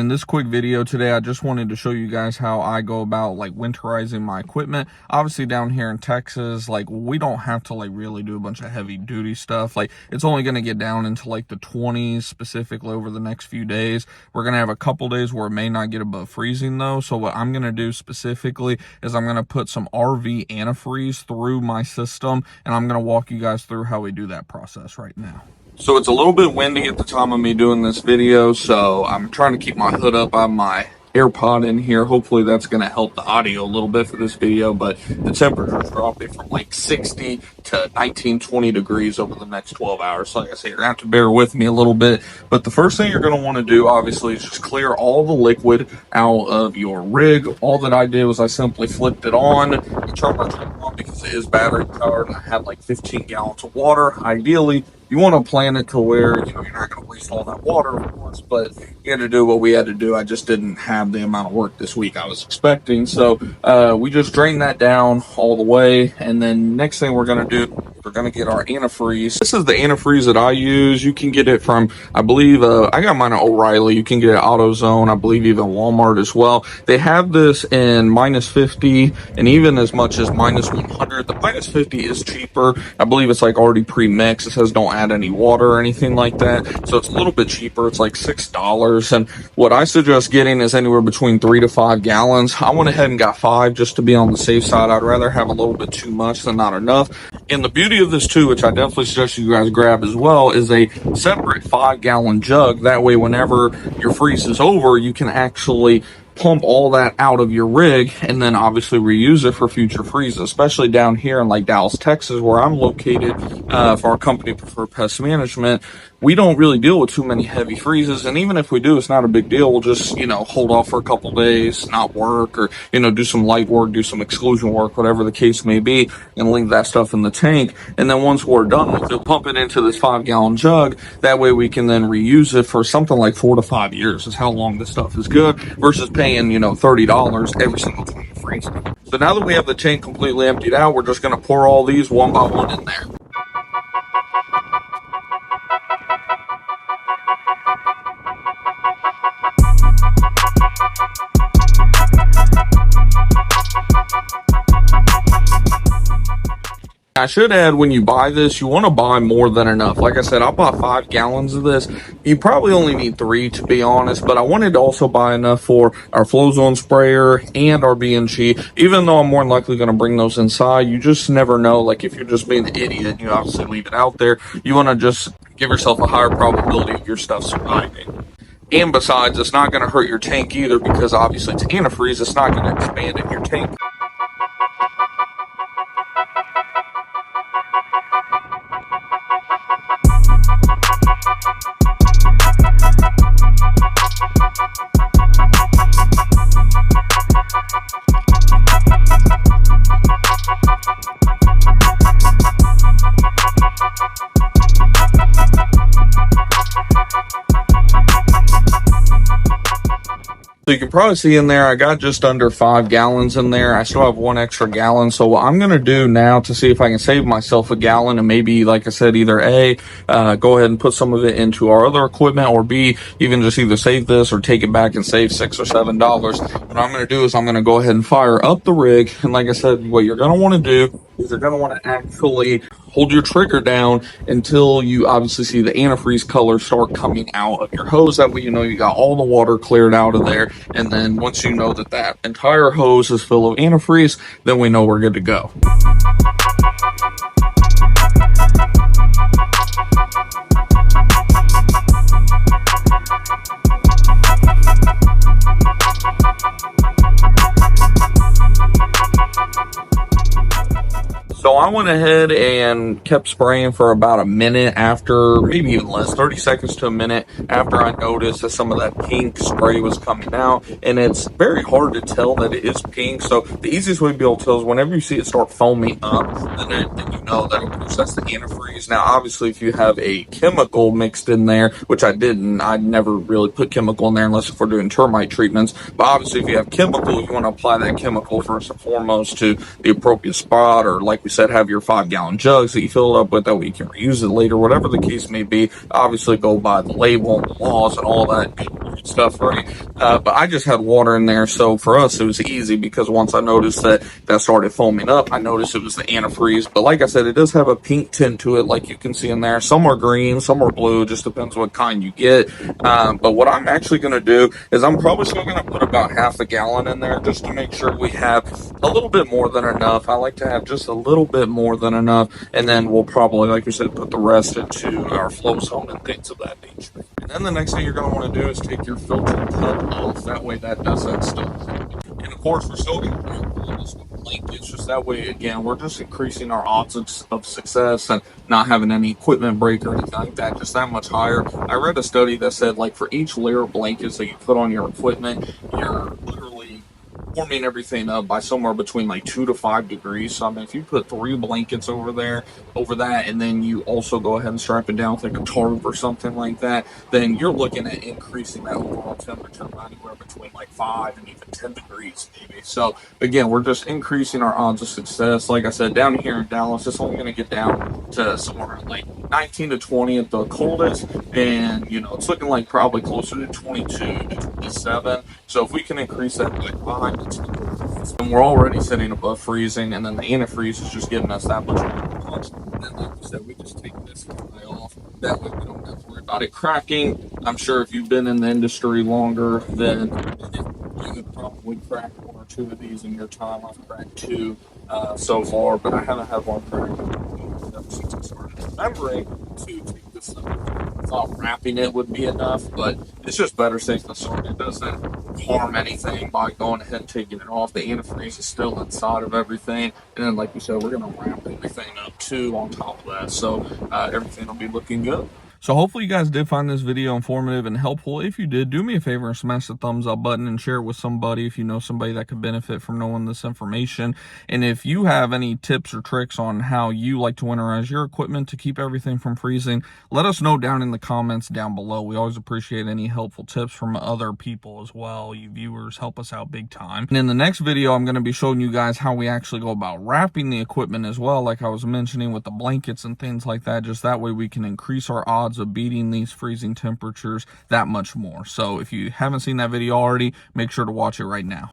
In this quick video today, I just wanted to show you guys how I go about like winterizing my equipment. Obviously down here in Texas, like we don't have to like really do a bunch of heavy duty stuff. Like it's only going to get down into like the 20s specifically over the next few days. We're going to have a couple days where it may not get above freezing though. So what I'm going to do specifically is I'm going to put some RV antifreeze through my system, and I'm going to walk you guys through how we do that process right now. So it's a little bit windy at the time of me doing this video, so I'm trying to keep my hood up on my AirPod in here. Hopefully that's going to help the audio a little bit for this video, but the temperature's dropping from like 60 to 19, 20 degrees over the next 12 hours. So like I say, you're going to have to bear with me a little bit. But the first thing you're going to want to do, obviously, is just clear all the liquid out of your rig. All that I did was I simply flipped it on. I turned my truck on because it is battery powered. I had like 15 gallons of water. Ideally, you want to plan it to where, you know, you're not going to waste all that water, of course, but you had to do what we had to do. I just didn't have the amount of work this week I was expecting. So we just drained that down all the way. And then next thing we're going to do, we're going to get our antifreeze. This is the antifreeze that I use. You can get it from, I believe, I got mine at O'Reilly. You can get it at AutoZone. I believe even Walmart as well. They have this in -50 and even as much as -100. The -50 is cheaper. I believe it's like already pre-mixed. It says don't add any water or anything like that. So it's a little bit cheaper. It's like $6. And what I suggest getting is anywhere between 3 to 5 gallons. I went ahead and got 5 just to be on the safe side. I'd rather have a little bit too much than not enough. And the beauty of this too, which I definitely suggest you guys grab as well, is a separate 5-gallon jug. That way, whenever your freeze is over, you can actually pump all that out of your rig and then obviously reuse it for future freezes, especially down here in like Dallas, Texas, where I'm located. For our company, Preferred Pest Management, we don't really deal with too many heavy freezes, and even if we do, it's not a big deal. We'll just, you know, hold off for a couple days, not work, or, you know, do some light work, do some exclusion work, whatever the case may be, and leave that stuff in the tank. And then once we're done with it, pump it into this 5-gallon jug. That way we can then reuse it for something like 4 to 5 years is how long this stuff is good, versus paying, you know, $30 every single time you freeze. So now that we have the tank completely emptied out, we're just going to pour all these one by one in there. I should add, when you buy this, you want to buy more than enough. Like I said, I bought 5 gallons of this. You probably only need 3, to be honest, but I wanted to also buy enough for our Flow Zone sprayer and our B&G. Even though I'm more than likely going to bring those inside, you just never know. Like if you're just being an idiot, you obviously leave it out there. You want to just give yourself a higher probability of your stuff surviving. And besides, it's not going to hurt your tank either, because obviously it's antifreeze. It's not going to expand in your tank. So you can probably see in there, I got just under 5 gallons in there. I still have 1 extra gallon. So what I'm going to do now to see if I can save myself a gallon, and maybe, like I said, either A, go ahead and put some of it into our other equipment, or B, even just either save this or take it back and save $6 or $7. What I'm going to do is I'm going to go ahead and fire up the rig. And like I said, what you're going to want to do is you're going to want to actually hold your trigger down until you obviously see the antifreeze color start coming out of your hose. That way you know you got all the water cleared out of there. And then once you know that that entire hose is full of antifreeze, then we know we're good to go. So I went ahead and kept spraying for about a minute after, maybe even less, 30 seconds to a minute after I noticed that some of that pink spray was coming out. And it's very hard to tell that it is pink. So the easiest way to be able to tell is whenever you see it start foaming up, then you know that that's the antifreeze. Now, obviously, if you have a chemical mixed in there, which I didn't, I never really put chemical in there unless if we're doing termite treatments. But obviously, if you have chemical, you want to apply that chemical first and foremost to the appropriate spot, or like we said, said, have your 5-gallon jugs that you fill it up with, that way you can reuse it later, whatever the case may be. Obviously go by the label and the laws and all that stuff, right? But I just had water in there, so for us it was easy, because once I noticed that started foaming up, I noticed it was the antifreeze. But like I said, it does have a pink tint to it, like you can see in there. Some are green, some are blue, just depends what kind you get. But what I'm actually going to do is I'm probably still going to put about half a gallon in there, just to make sure we have a little bit more than enough. I like to have just a little bit more than enough, and then we'll probably, like you said, put the rest into our flow zone and things of that nature. And then the next thing you're going to want to do is take your filter cup off. That way that doesn't stuff. And of course, we're still going to this with blankets, just that way, again, we're just increasing our odds of success and not having any equipment break or anything like that, just that much higher. I read a study that said, like, for each layer of blankets that you put on your equipment, you're literally warming everything up by somewhere between like 2 to 5 degrees. So I mean, if you put 3 blankets over that, and then you also go ahead and strap it down with like a tarp or something like that, then you're looking at increasing that overall temperature by anywhere between like 5 and even 10 degrees maybe. So again, we're just increasing our odds of success. Like I said, down here in Dallas, it's only going to get down to somewhere like 19 to 20 at the coldest, and you know, it's looking like probably closer to 22 to 27. So if we can increase that by 5 to 10, and we're already sitting above freezing, and then the antifreeze is just giving us that much more punch. And then, like you said, we just take this guy off. That way we don't have to worry about it cracking. I'm sure if you've been in the industry longer, then you could probably crack 1 or 2 of these in your time. I've cracked 2 so far, but I haven't had one crack ever since I started remembering to take this stuff. I thought wrapping it would be enough, but it's just better safe than sorry. It doesn't harm anything by going ahead and taking it off. The antifreeze is still inside of everything, and then, like we said, we're going to wrap everything up too on top of that, so everything will be looking good. So hopefully you guys did find this video informative and helpful. If you did, do me a favor and smash the thumbs up button and share it with somebody if you know somebody that could benefit from knowing this information. And if you have any tips or tricks on how you like to winterize your equipment to keep everything from freezing, let us know down in the comments down below. We always appreciate any helpful tips from other people as well. You viewers help us out big time. And in the next video, I'm going to be showing you guys how we actually go about wrapping the equipment as well, like I was mentioning with the blankets and things like that. Just that way we can increase our odds of beating these freezing temperatures that much more. So if you haven't seen that video already, make sure to watch it right now.